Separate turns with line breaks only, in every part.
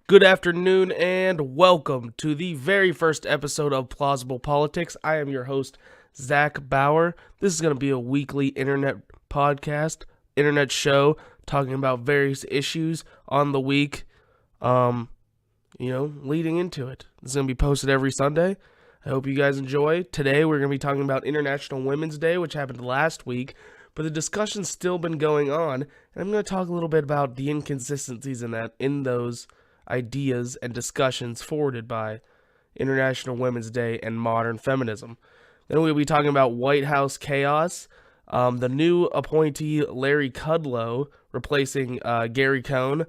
Good afternoon and welcome to the very first episode of Plausible Politics. I am your host, Zak Bauer. This is going to be a weekly internet podcast, internet show, talking about various issues on the week, leading into it. This is going to be posted every Sunday. I hope you guys enjoy. Today we're going to be talking about International Women's Day, which happened last week, but the discussion's still been going on, and I'm going to talk a little bit about the inconsistencies in those ideas and discussions forwarded by International Women's Day and modern feminism. Then we'll be talking about White House chaos, the new appointee Larry Kudlow replacing Gary Cohn,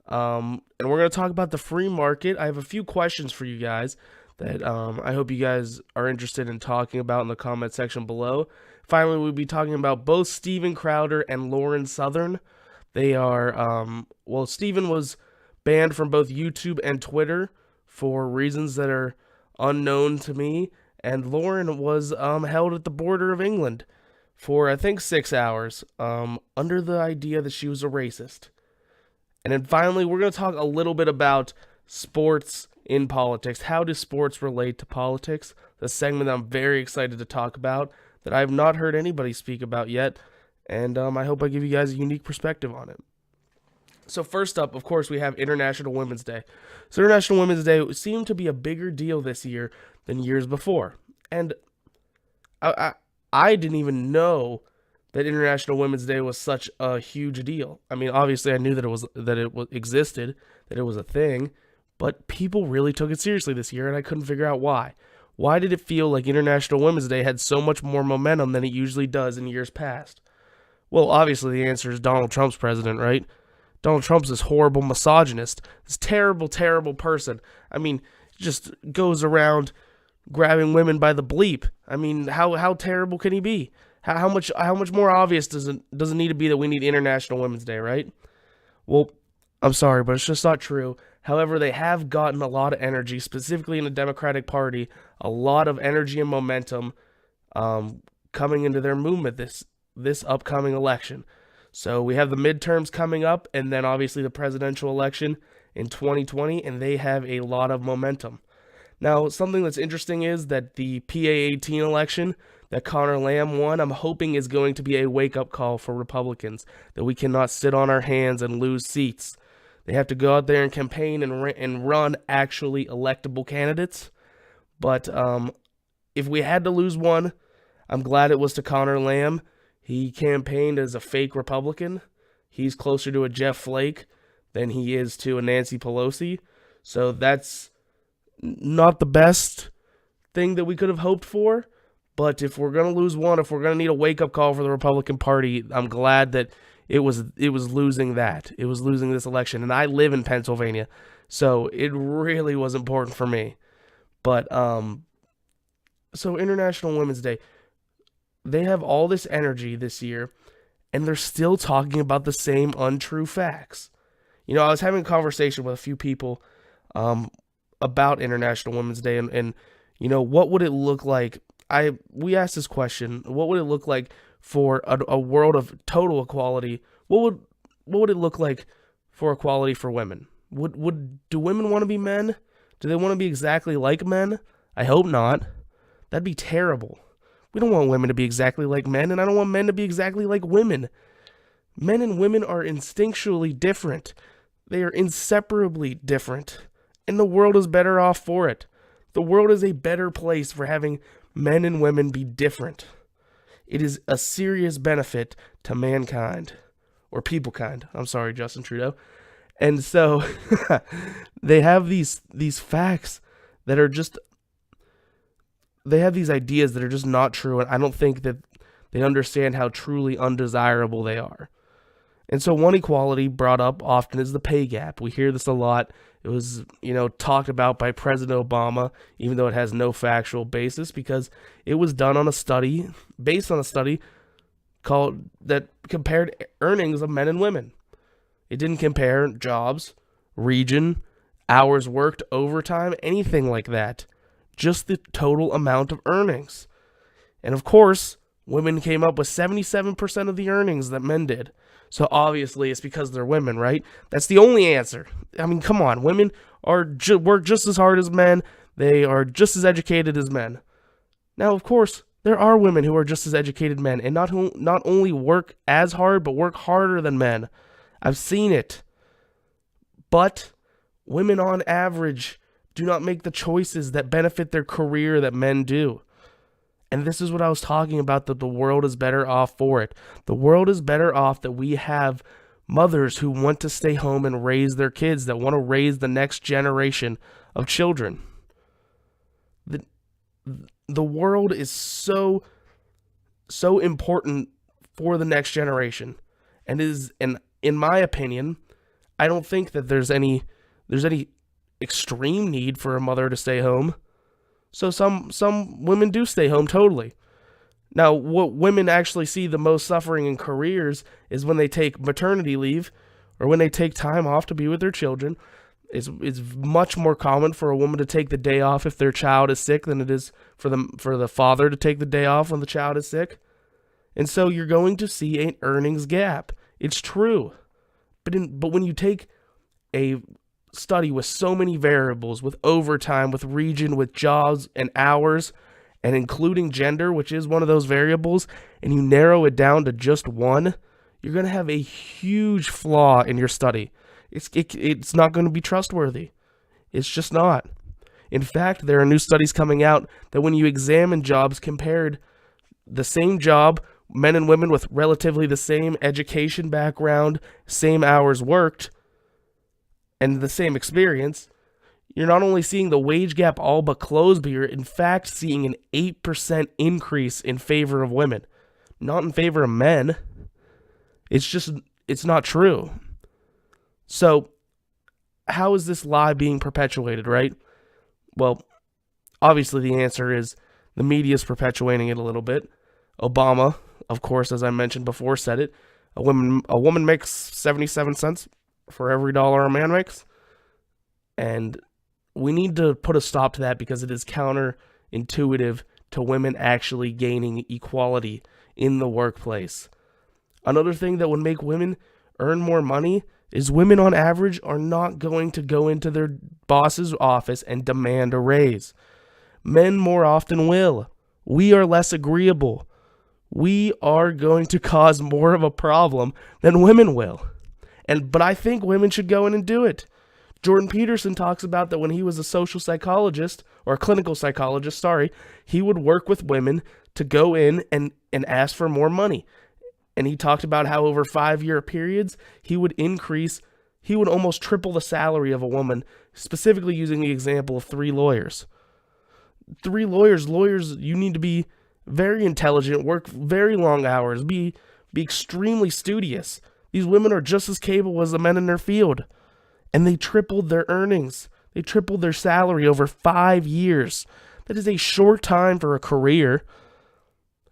and we're going to talk about the free market. I have a few questions for you guys that I hope you guys are interested in talking about in the comment section below. Finally, we'll be talking about both Steven Crowder and Lauren Southern. They are, Steven was banned from both YouTube and Twitter for reasons that are unknown to me, and Lauren was held at the border of England for, I think, 6 hours, under the idea that she was a racist. And then finally, we're going to talk a little bit about sports in politics. How do sports relate to politics? The segment that I'm very excited to talk about, that I have not heard anybody speak about yet, and I hope I give you guys a unique perspective on it. So first up, of course, we have International Women's Day. So International Women's Day seemed to be a bigger deal this year than years before. And I didn't even know that International Women's Day was such a huge deal. I mean, obviously I knew that it existed, that it was a thing, but people really took it seriously this year, and I couldn't figure out why. Why did it feel like International Women's Day had so much more momentum than it usually does in years past? Well, obviously the answer is Donald Trump's president, right? Donald Trump's this horrible misogynist, this terrible, terrible person. I mean, just goes around grabbing women by the bleep. I mean, how terrible can he be? How much more obvious does it need to be that we need International Women's Day, right? Well, I'm sorry, but it's just not true. However, they have gotten a lot of energy, specifically in the Democratic Party, a lot of energy and momentum coming into their movement this upcoming election. So we have the midterms coming up, and then obviously the presidential election in 2020, and they have a lot of momentum. Now, something that's interesting is that the PA-18 election that Connor Lamb won, I'm hoping is going to be a wake-up call for Republicans, that we cannot sit on our hands and lose seats. They have to go out there and campaign and run actually electable candidates. But if we had to lose one, I'm glad it was to Connor Lamb. He campaigned as a fake Republican. He's closer to a Jeff Flake than he is to a Nancy Pelosi. So that's not the best thing that we could have hoped for. But if we're going to lose one, if we're going to need a wake-up call for the Republican Party, I'm glad that it was losing that. It was losing this election. And I live in Pennsylvania, so it really was important for me. But, so International Women's Day, they have all this energy this year, and they're still talking about the same untrue facts. You know, I was having a conversation with a few people about International Women's Day, and you know, what would it look like? We asked this question: what would it look like for a world of total equality? What would it look like for equality for women? Do women want to be men? Do they want to be exactly like men? I hope not. That'd be terrible. We don't want women to be exactly like men, and I don't want men to be exactly like women. Men and women are instinctually different. They are inseparably different, and the world is better off for it. The world is a better place for having men and women be different. It is a serious benefit to mankind, or peoplekind. I'm sorry, Justin Trudeau. And so they have these facts that are just... They have these ideas that are just not true, and I don't think that they understand how truly undesirable they are. And so one equality brought up often is the pay gap. We hear this a lot. It was, talked about by President Obama, even though it has no factual basis, because it was done on a study, based on a study that compared earnings of men and women. It didn't compare jobs, region, hours worked, overtime, anything like that. Just the total amount of earnings. And of course, women came up with 77% of the earnings that men did. So obviously it's because they're women, right? That's the only answer. I mean, come on. Women work just as hard as men. They are just as educated as men. Now, of course, there are women who are just as educated men and not only work as hard, but work harder than men. I've seen it. But women on average do not make the choices that benefit their career that men do. And this is what I was talking about, that the world is better off for it. The world is better off that we have mothers who want to stay home and raise their kids, that want to raise the next generation of children. The world is so important for the next generation. And in my opinion, I don't think that there's any extreme need for a mother to stay home. So some women do stay home totally. Now, what women actually see the most suffering in careers is when they take maternity leave or when they take time off to be with their children. It's much more common for a woman to take the day off if their child is sick than it is for the father to take the day off when the child is sick. And so you're going to see an earnings gap. It's true. But when you take a study with so many variables, with overtime, with region, with jobs and hours, and including gender, which is one of those variables, and you narrow it down to just one, you're going to have a huge flaw in your study. It's not going to be trustworthy. It's just not. In fact, there are new studies coming out that when you examine jobs compared, the same job, men and women with relatively the same education background, same hours worked, and the same experience, you're not only seeing the wage gap all but close, but you're in fact seeing an 8% increase in favor of women, not in favor of men. It's not true. So, how is this lie being perpetuated, right? Well, obviously the answer is the media is perpetuating it a little bit. Obama, of course, as I mentioned before, said it. A woman makes 77 cents for every dollar a man makes. And we need to put a stop to that because it is counterintuitive to women actually gaining equality in the workplace. Another thing that would make women earn more money is women on average are not going to go into their boss's office and demand a raise. Men more often will. We are less agreeable. We are going to cause more of a problem than women will. But I think women should go in and do it. Jordan Peterson talks about that when he was a social psychologist, or a clinical psychologist, he would work with women to go in and ask for more money. And he talked about how over 5-year periods, he would almost triple the salary of a woman, specifically using the example of 3 lawyers. 3 lawyers, you need to be very intelligent, work very long hours, be extremely studious. These women are just as capable as the men in their field. And they tripled their earnings. They tripled their salary over 5 years. That is a short time for a career.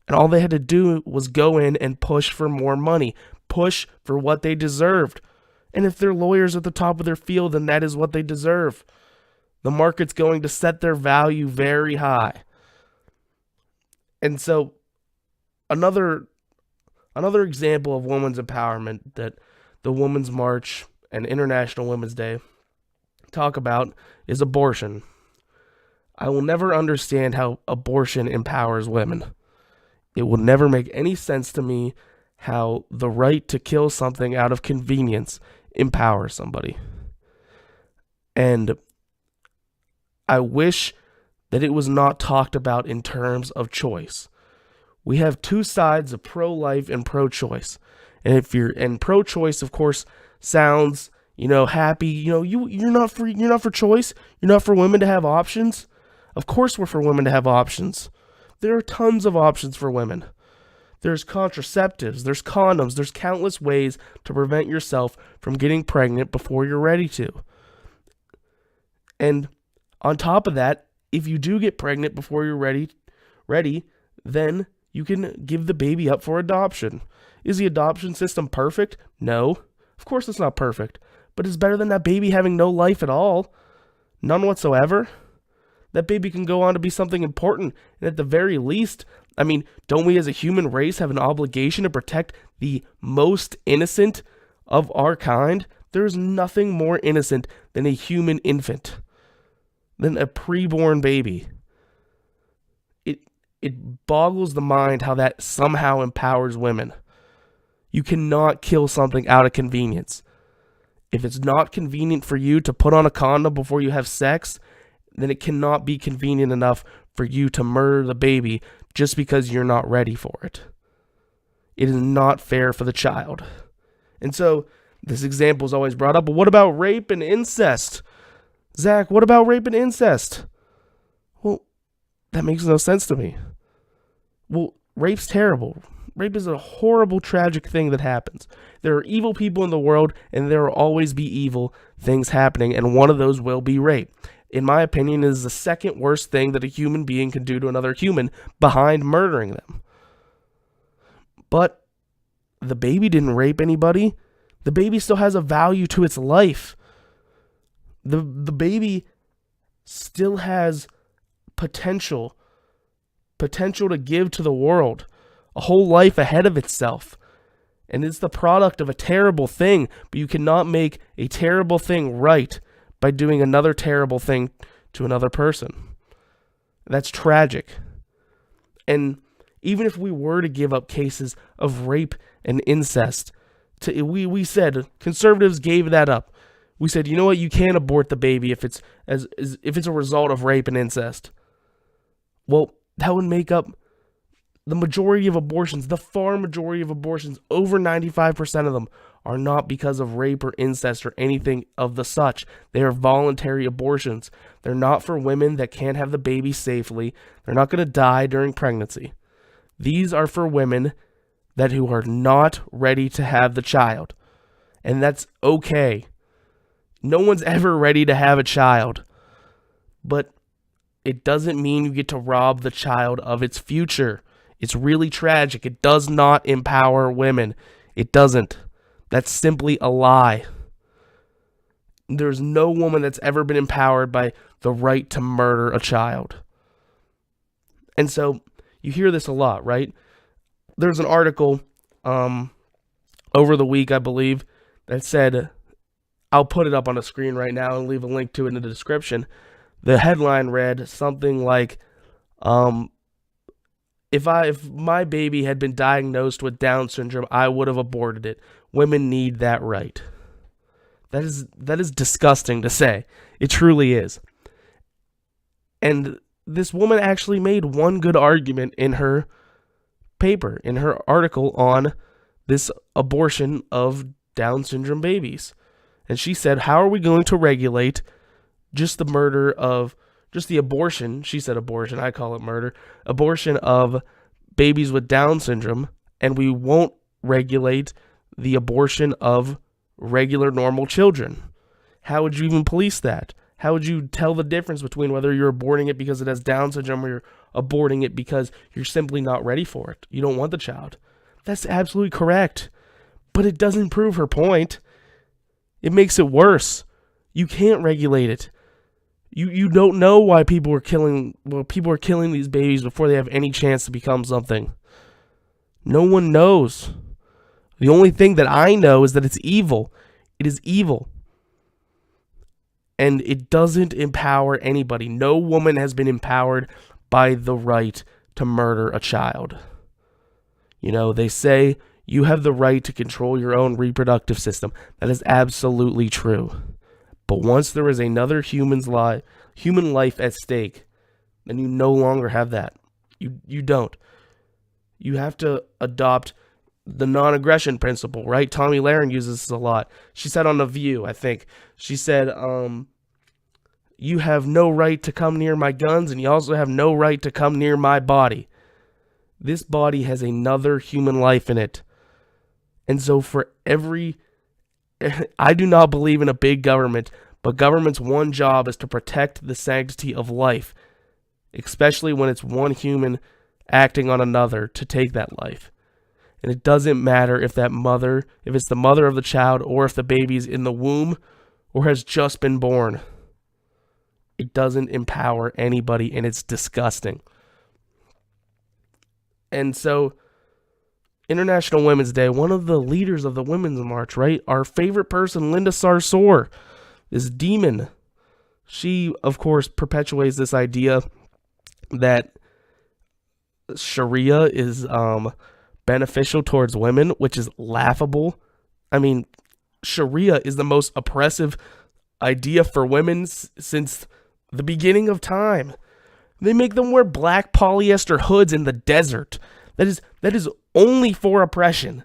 And all they had to do was go in and push for more money. Push for what they deserved. And if they're lawyers at the top of their field, then that is what they deserve. The market's going to set their value very high. And so, another example of women's empowerment that the Women's March and International Women's Day talk about is abortion. I will never understand how abortion empowers women. It will never make any sense to me how the right to kill something out of convenience empowers somebody. And I wish that it was not talked about in terms of choice. We have 2 sides of pro-life and pro-choice. And pro-choice, of course, sounds, happy. You're not for choice. You're not for women to have options. Of course we're for women to have options. There are tons of options for women. There's contraceptives, there's condoms, there's countless ways to prevent yourself from getting pregnant before you're ready to. And on top of that, if you do get pregnant before you're ready, then you can give the baby up for adoption. Is the adoption system perfect? No. Of course it's not perfect. But it's better than that baby having no life at all. None whatsoever. That baby can go on to be something important. And at the very least, I mean, don't we as a human race have an obligation to protect the most innocent of our kind? There is nothing more innocent than a human infant, than a preborn baby. It boggles the mind how that somehow empowers women. You cannot kill something out of convenience. If it's not convenient for you to put on a condom before you have sex, then it cannot be convenient enough for you to murder the baby just because you're not ready for it. It is not fair for the child. And so this example is always brought up, but what about rape and incest? Zach, what about rape and incest? Well, that makes no sense to me. Well, rape's terrible. Rape is a horrible, tragic thing that happens. There are evil people in the world, and there will always be evil things happening, and one of those will be rape. In my opinion, it is the second worst thing that a human being can do to another human, behind murdering them. But the baby didn't rape anybody. The baby still has a value to its life. The baby still has potential to give to the world, a whole life ahead of itself. And it's the product of a terrible thing, but you cannot make a terrible thing right by doing another terrible thing to another person. That's tragic. And even if we were to give up cases of rape and incest, we said, conservatives gave that up. We said, you know what, you can't abort the baby if it's a result of rape and incest. Well, that would make up the majority of abortions, the far majority of abortions, over 95% of them, are not because of rape or incest or anything of the such. They are voluntary abortions. They're not for women that can't have the baby safely. They're not going to die during pregnancy. These are for women who are not ready to have the child. And that's okay. No one's ever ready to have a child. But it doesn't mean you get to rob the child of its future. It's really tragic. It does not empower women. It doesn't. That's simply a lie. There's no woman that's ever been empowered by the right to murder a child. And so you hear this a lot, right? There's an article over the week, I believe, that said, I'll put it up on a screen right now and leave a link to it in the description. The headline read something like, if my baby had been diagnosed with Down syndrome, I would have aborted it. Women need that right. That is disgusting to say. It truly is. And this woman actually made one good argument in her paper, in her article on this abortion of Down syndrome babies. And she said, how are we going to regulate just the abortion, she said abortion, I call it murder, abortion of babies with Down syndrome, and we won't regulate the abortion of regular normal children? How would you even police that? How would you tell the difference between whether you're aborting it because it has Down syndrome or you're aborting it because you're simply not ready for it? You don't want the child. That's absolutely correct. But it doesn't prove her point. It makes it worse. You can't regulate it. You don't know why people are killing these babies before they have any chance to become something. No one knows. The only thing that I know is that it's evil. It is evil. And it doesn't empower anybody. No woman has been empowered by the right to murder a child. You know, they say you have the right to control your own reproductive system. That is absolutely true. But once there is another human life at stake, then you no longer have that. You don't. You have to adopt the non-aggression principle, right? Tomi Lahren uses this a lot. She said on The View, I think, she said, you have no right to come near my guns, and you also have no right to come near my body. This body has another human life in it. And so I do not believe in a big government, but government's one job is to protect the sanctity of life, especially when it's one human acting on another to take that life. And it doesn't matter if it's the mother of the child, or if the baby's in the womb or has just been born. It doesn't empower anybody, and it's disgusting. And so, International Women's Day, one of the leaders of the Women's March, right? Our favorite person, Linda Sarsour, this demon. She, of course, perpetuates this idea that Sharia is beneficial towards women, which is laughable. I mean, Sharia is the most oppressive idea for women since the beginning of time. They make them wear black polyester hoods in the desert. That is only for oppression.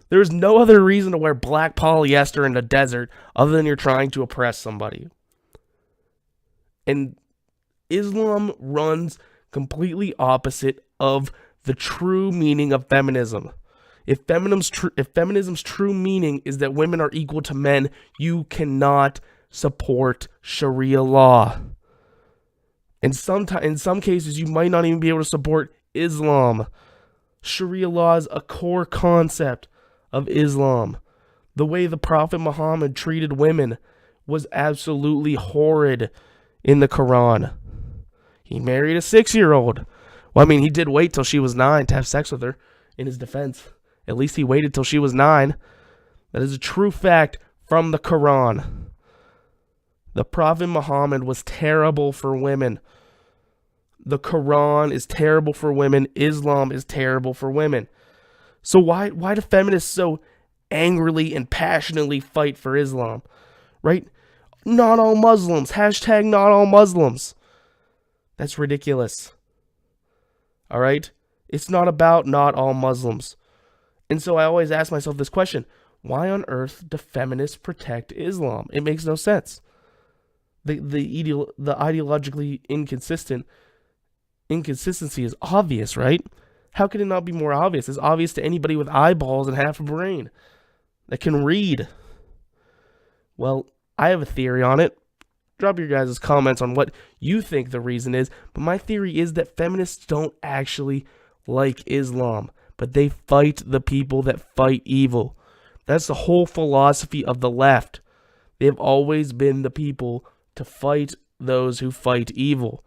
There is no other reason to wear black polyester in the desert other than you're trying to oppress somebody. And Islam runs completely opposite of the true meaning of feminism. If feminism's true meaning is that women are equal to men, you cannot support Sharia law. In some cases, you might not even be able to support Islam. Sharia law is a core concept of Islam. The way the Prophet Muhammad treated women was absolutely horrid in the Quran. He married a 6-year-old. Well, I mean, he did wait till she was 9 to have sex with her, in his defense. At least he waited till she was 9. That is a true fact from the Quran. The Prophet Muhammad was terrible for women. The Quran is terrible for women. Islam is terrible for women. So why do feminists so angrily and passionately fight for Islam? Right? Not all Muslims. Hashtag not all Muslims. That's ridiculous. All right? It's not about not all Muslims. And so I always ask myself this question. Why on earth do feminists protect Islam? It makes no sense. The ideologically inconsistency is obvious, right? How can it not be more obvious? It's obvious to anybody with eyeballs and half a brain that can read. Well, I have a theory on it. Drop your guys' comments on what you think the reason is. But my theory is that feminists don't actually like Islam, but they fight the people that fight evil. That's the whole philosophy of the left. They've always been the people to fight those who fight evil.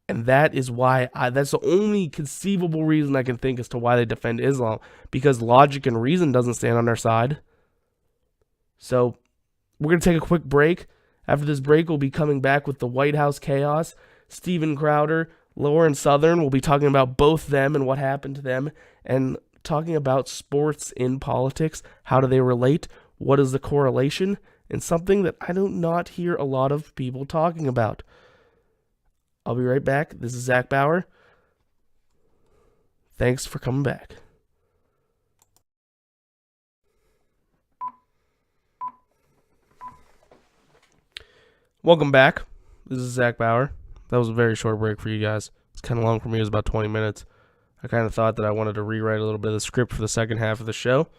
And that is why that's the only conceivable reason I can think as to why they defend Islam. Because logic and reason doesn't stand on their side. So, we're going to take a quick break. After this break, we'll be coming back with the White House chaos. Steven Crowder, Lauren Southern will be talking about both them and what happened to them. And talking about sports in politics. How do they relate? What is the correlation? And something that I do not hear a lot of people talking about. I'll be right back. This is Zak Bauer. Thanks for coming back. Welcome back. This is Zak Bauer. That was a very short break for you guys. It's kind of long for me. It was about 20 minutes. I kind of thought that I wanted to rewrite a little bit of the script for the second half of the show.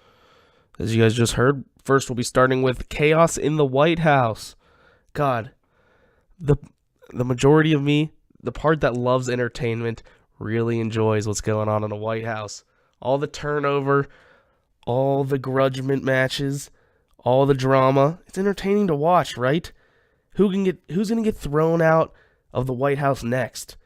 As you guys just heard, first we'll be starting with chaos in the White House. God, the majority of me, the part that loves entertainment, really enjoys what's going on in the White House. All the turnover, all the grudgement matches, all the drama. It's entertaining to watch, right? Who's going to get thrown out of the White House next?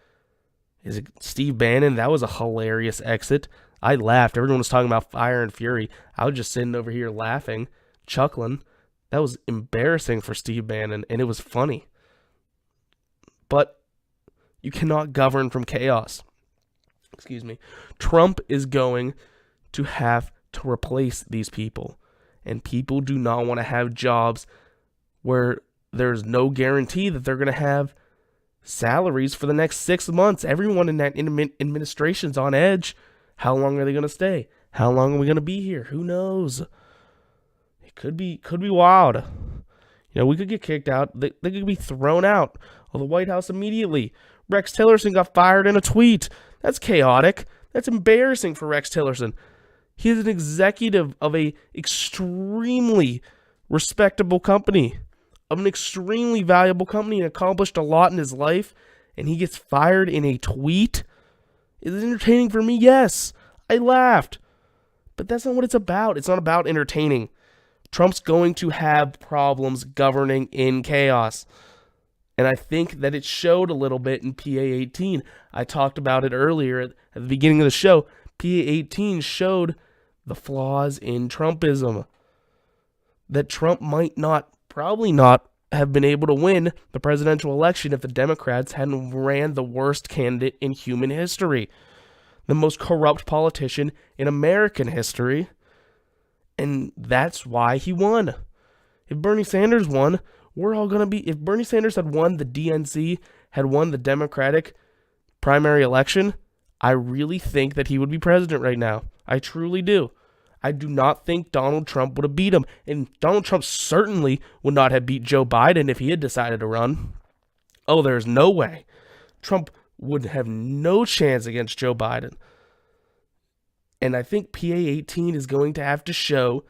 Is it Steve Bannon? That was a hilarious exit. I laughed. Everyone was talking about Fire and Fury. I was just sitting over here laughing, chuckling. That was embarrassing for Steve Bannon, and it was funny. But you cannot govern from chaos. Excuse me. Trump is going to have to replace these people. And people do not want to have jobs where there's no guarantee that they're going to have salaries for the next 6 months. Everyone in that administration's on edge. How long are they going to stay? How long are we going to be here? Who knows? It could be wild. You know, we could get kicked out. They could be thrown out of the White House immediately. Rex Tillerson got fired in a tweet. That's chaotic. That's embarrassing for Rex Tillerson. He is an executive of a extremely respectable company, of an extremely valuable company, and accomplished a lot in his life, and he gets fired in a tweet. Is it entertaining for me? Yes. I laughed. But that's not what it's about. It's not about entertaining. Trump's going to have problems governing in chaos. And I think that it showed a little bit in PA-18. I talked about it earlier at the beginning of the show. PA-18 showed the flaws in Trumpism. That Trump probably not have been able to win the presidential election if the Democrats hadn't ran the worst candidate in human history. The most corrupt politician in American history. And that's why he won. If Bernie Sanders won, if Bernie Sanders had won the DNC, had won the Democratic primary election, I really think that he would be president right now. I truly do. I do not think Donald Trump would have beat him. And Donald Trump certainly would not have beat Joe Biden if he had decided to run. Oh, there's no way. Trump would have no chance against Joe Biden. And I think PA-18 is going to have to show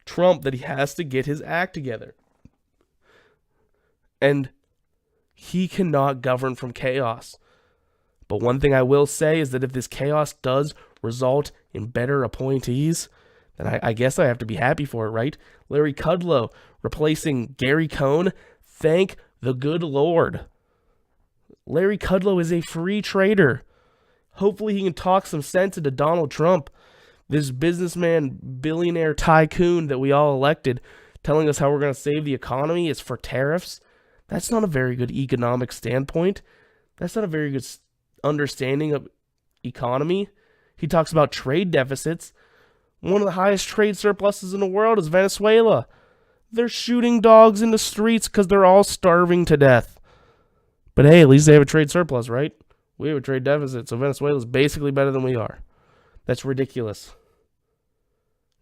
Trump that he has to get his act together. And he cannot govern from chaos. But one thing I will say is that if this chaos does result in better appointees, then I guess I have to be happy for it, right? Larry Kudlow replacing Gary Cohn. Thank the good Lord. Larry Kudlow is a free trader. Hopefully he can talk some sense into Donald Trump, this businessman, billionaire tycoon that we all elected, telling us how we're going to save the economy is for tariffs. That's not a very good economic standpoint. That's not a very good understanding of economy. He talks about trade deficits. One of the highest trade surpluses in the world is Venezuela. They're shooting dogs in the streets because they're all starving to death. But hey, at least they have a trade surplus, right? We have a trade deficit, so Venezuela's basically better than we are. That's ridiculous.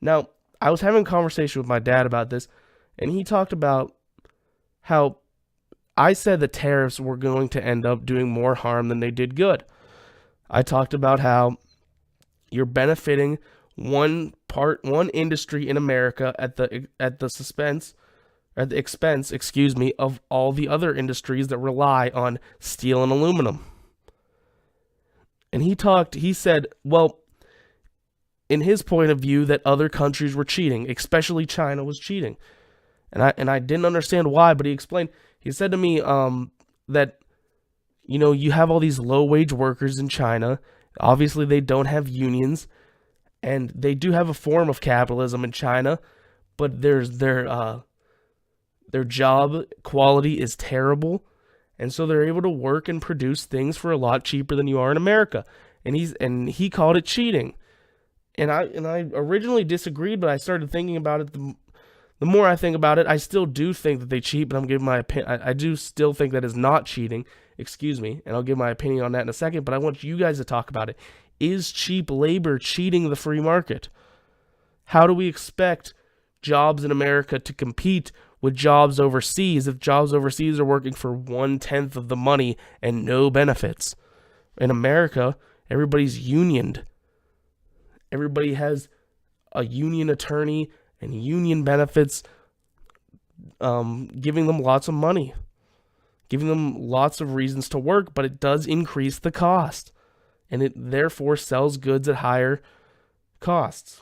Now, I was having a conversation with my dad about this, and he talked about how I said the tariffs were going to end up doing more harm than they did good. I talked about how you're benefiting one industry in America at the expense, of all the other industries that rely on steel and aluminum. And he said, well, in his point of view, that other countries were cheating, especially China was cheating. And I didn't understand why, but he explained. He said to me that, you have all these low-wage workers in China. Obviously, they don't have unions, and they do have a form of capitalism in China, but their job quality is terrible, and so they're able to work and produce things for a lot cheaper than you are in America. And he called it cheating. And I originally disagreed, but I started thinking about it. The more I think about it, I still do think that they cheat, but I'm giving my opinion. I do still think that is not cheating. And I'll give my opinion on that in a second, but I want you guys to talk about it. Is cheap labor cheating the free market? How do we expect jobs in America to compete with jobs overseas if jobs overseas are working for 1/10 of the money and no benefits? In America, everybody's unioned. Everybody has a union attorney and union benefits, giving them lots of money, giving them lots of reasons to work, but it does increase the cost, and it therefore sells goods at higher costs.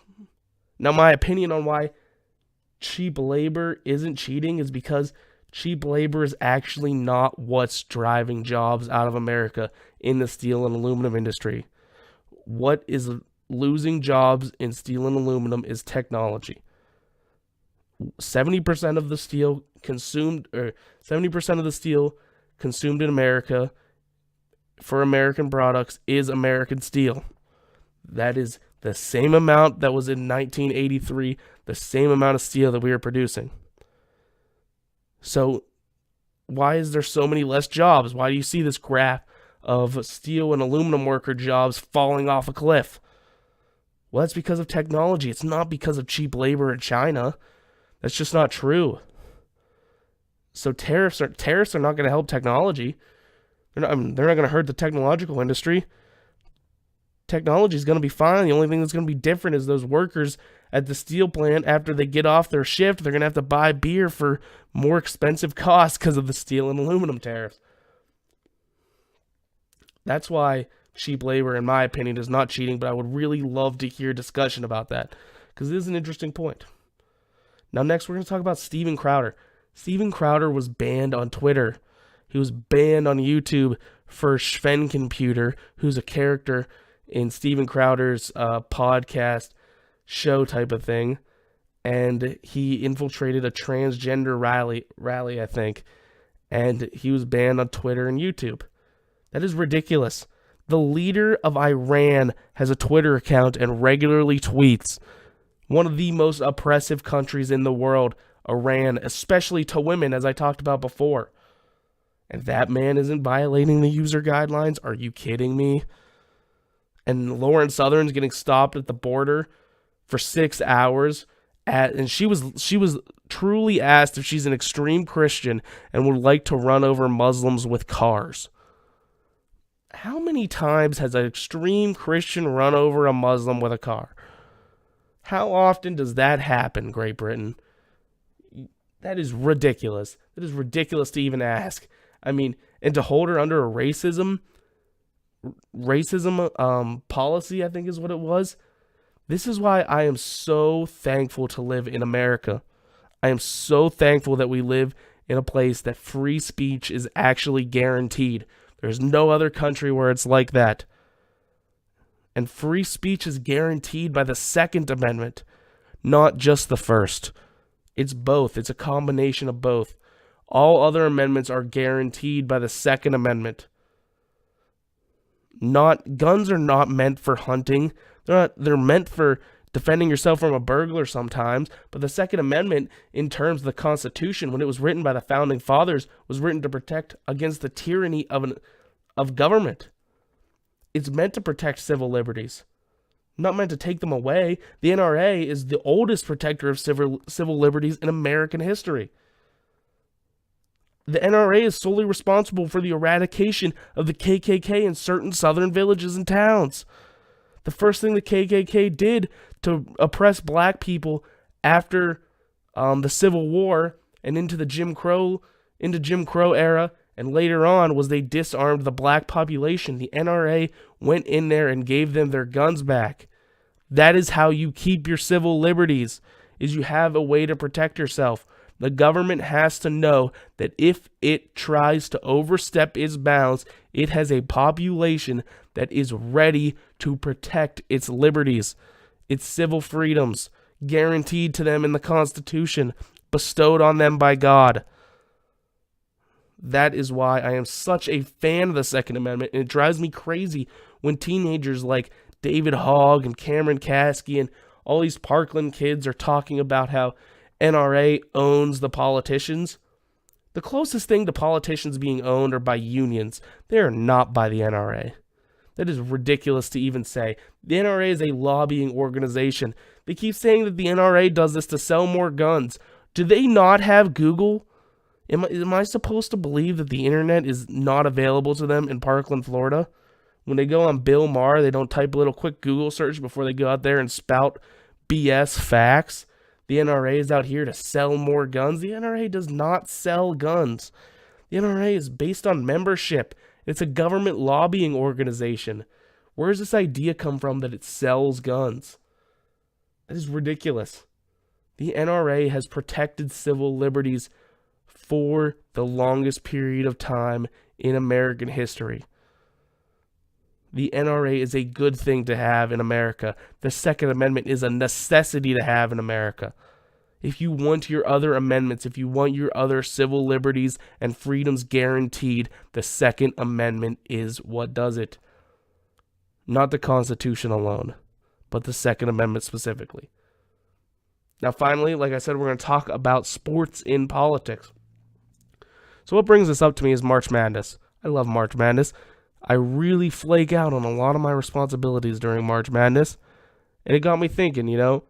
Now, my opinion on why cheap labor isn't cheating is because cheap labor is actually not what's driving jobs out of America in the steel and aluminum industry. What is losing jobs in steel and aluminum is technology. 70% of the steel consumed in America for American products is American steel. That is the same amount that was in 1983, the same amount of steel that we are producing. So why is there so many less jobs? Why do you see this graph of steel and aluminum worker jobs falling off a cliff? Well, that's because of technology. It's not because of cheap labor in China. That's just not true. So tariffs are not going to help technology. They're not going to hurt the technological industry. Technology is going to be fine. The only thing that's going to be different is those workers at the steel plant, after they get off their shift, they're going to have to buy beer for more expensive costs because of the steel and aluminum tariffs. That's why cheap labor, in my opinion, is not cheating, but I would really love to hear discussion about that because it is an interesting point. Now, next, we're going to talk about Steven Crowder. Steven Crowder was banned on Twitter. He was banned on YouTube for Schwencomputer, who's a character in Steven Crowder's podcast show type of thing. And he infiltrated a transgender rally, I think. And he was banned on Twitter and YouTube. That is ridiculous. The leader of Iran has a Twitter account and regularly tweets. One of the most oppressive countries in the world, Iran, especially to women, as I talked about before. And that man isn't violating the user guidelines? Are you kidding me? And Lauren Southern's getting stopped at the border for 6 hours. And she was truly asked if she's an extreme Christian and would like to run over Muslims with cars. How many times has an extreme Christian run over a Muslim with a car? How often does that happen, Great Britain? That is ridiculous. That is ridiculous to even ask. I mean, and to hold her under a racism policy, I think is what it was. This is why I am so thankful to live in America. I am so thankful that we live in a place that free speech is actually guaranteed. There's no other country where it's like that. And free speech is guaranteed by the Second Amendment, not just the First. It's both. It's a combination of both. All other amendments are guaranteed by the Second Amendment. Guns are not meant for hunting. They're meant for defending yourself from a burglar sometimes. But the Second Amendment, in terms of the Constitution, when it was written by the Founding Fathers, was written to protect against the tyranny of government. It's meant to protect civil liberties, not meant to take them away. The NRA is the oldest protector of civil liberties in American history. The NRA is solely responsible for the eradication of the KKK in certain southern villages and towns. The first thing the KKK did to oppress black people after the Civil War and into the Jim Crow era and later on was they disarmed the black population. The NRA went in there and gave them their guns back. That is how you keep your civil liberties, is you have a way to protect yourself. The government has to know that if it tries to overstep its bounds, it has a population that is ready to protect its liberties, its civil freedoms, guaranteed to them in the Constitution, bestowed on them by God. That is why I am such a fan of the Second Amendment, and it drives me crazy when teenagers like David Hogg and Cameron Kasky and all these Parkland kids are talking about how NRA owns the politicians. The closest thing to politicians being owned are by unions. They are not by the NRA. That is ridiculous to even say. The NRA is a lobbying organization. They keep saying that the NRA does this to sell more guns. Do they not have Google? Am I supposed to believe that the internet is not available to them in Parkland, Florida? When they go on Bill Maher, they don't type a little quick Google search before they go out there and spout BS facts. The NRA is out here to sell more guns. The NRA does not sell guns. The NRA is based on membership. It's a government lobbying organization. Where does this idea come from that it sells guns? That is ridiculous. The NRA has protected civil liberties for the longest period of time in American history. The NRA is a good thing to have in America. The Second Amendment is a necessity to have in America. If you want your other amendments, if you want your other civil liberties and freedoms guaranteed, the Second Amendment is what does it. Not the Constitution alone, but the Second Amendment specifically. Now finally, like I said, we're going to talk about sports in politics. So what brings this up to me is March Madness. I love March Madness. I really flake out on a lot of my responsibilities during March Madness. And it got me thinking,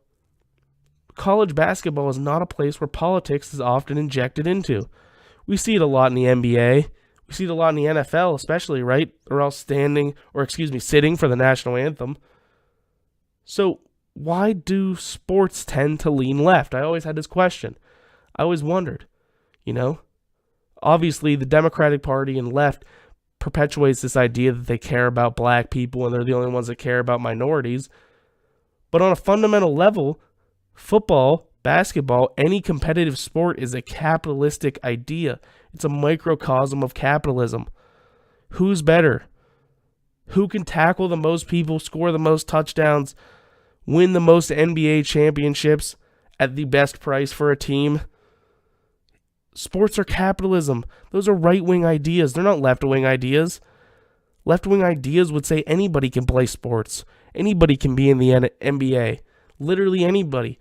college basketball is not a place where politics is often injected into. We see it a lot in the NBA. We see it a lot in the NFL, especially, right? They're all sitting for the national anthem. So why do sports tend to lean left? I always had this question. I always wondered, Obviously, the Democratic Party and left perpetuates this idea that they care about black people and they're the only ones that care about minorities. But on a fundamental level, football, basketball, any competitive sport is a capitalistic idea. It's a microcosm of capitalism. Who's better? Who can tackle the most people, score the most touchdowns, win the most NBA championships at the best price for a team? Sports are capitalism. Those are right-wing ideas. They're not left-wing ideas. Left-wing ideas would say anybody can play sports. Anybody can be in the NBA. Literally anybody.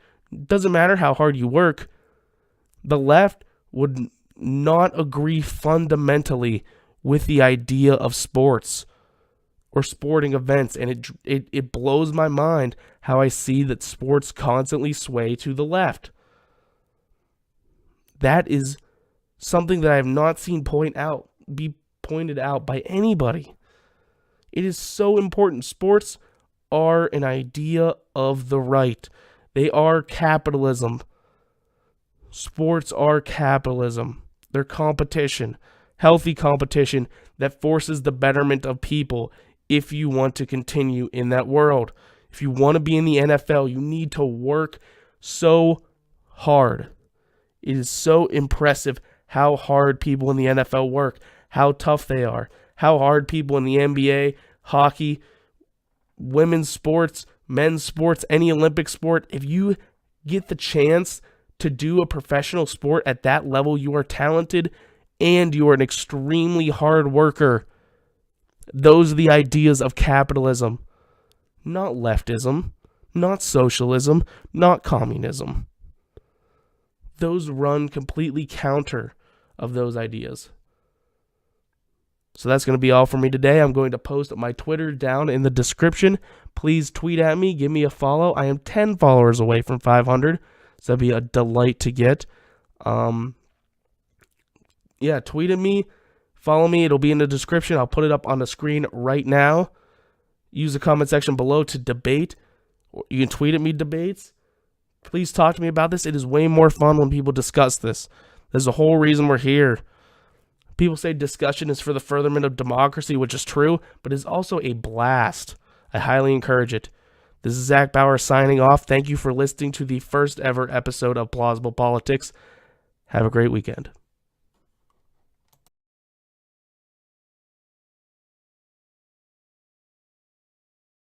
Doesn't matter how hard you work. The left would not agree fundamentally with the idea of sports or sporting events, and it blows my mind how I see that sports constantly sway to the left. That is something that I have not seen be pointed out by anybody. It is so important. Sports are an idea of the right. They are capitalism. Sports are capitalism. They're competition, healthy competition that forces the betterment of people if you want to continue in that world. If you want to be in the NFL, you need to work so hard. It is so impressive how hard people in the NFL work, how tough they are, how hard people in the NBA, hockey, women's sports, men's sports, any Olympic sport, if you get the chance to do a professional sport at that level, you are talented and you are an extremely hard worker. Those are the ideas of capitalism, not leftism, not socialism, not communism. Those run completely counter of those ideas. So that's going to be all for me today. I'm going to post my Twitter down in the description. Please tweet at me. Give me a follow. I am 10 followers away from 500. So that'd be a delight to get. Tweet at me. Follow me. It'll be in the description. I'll put it up on the screen right now. Use the comment section below to debate. You can tweet at me debates. Please talk to me about this. It is way more fun when people discuss this. There's the whole reason we're here. People say discussion is for the furtherment of democracy, which is true, but it's also a blast. I highly encourage it. This is Zak Bauer signing off. Thank you for listening to the first ever episode of Plausible Politics. Have a great weekend.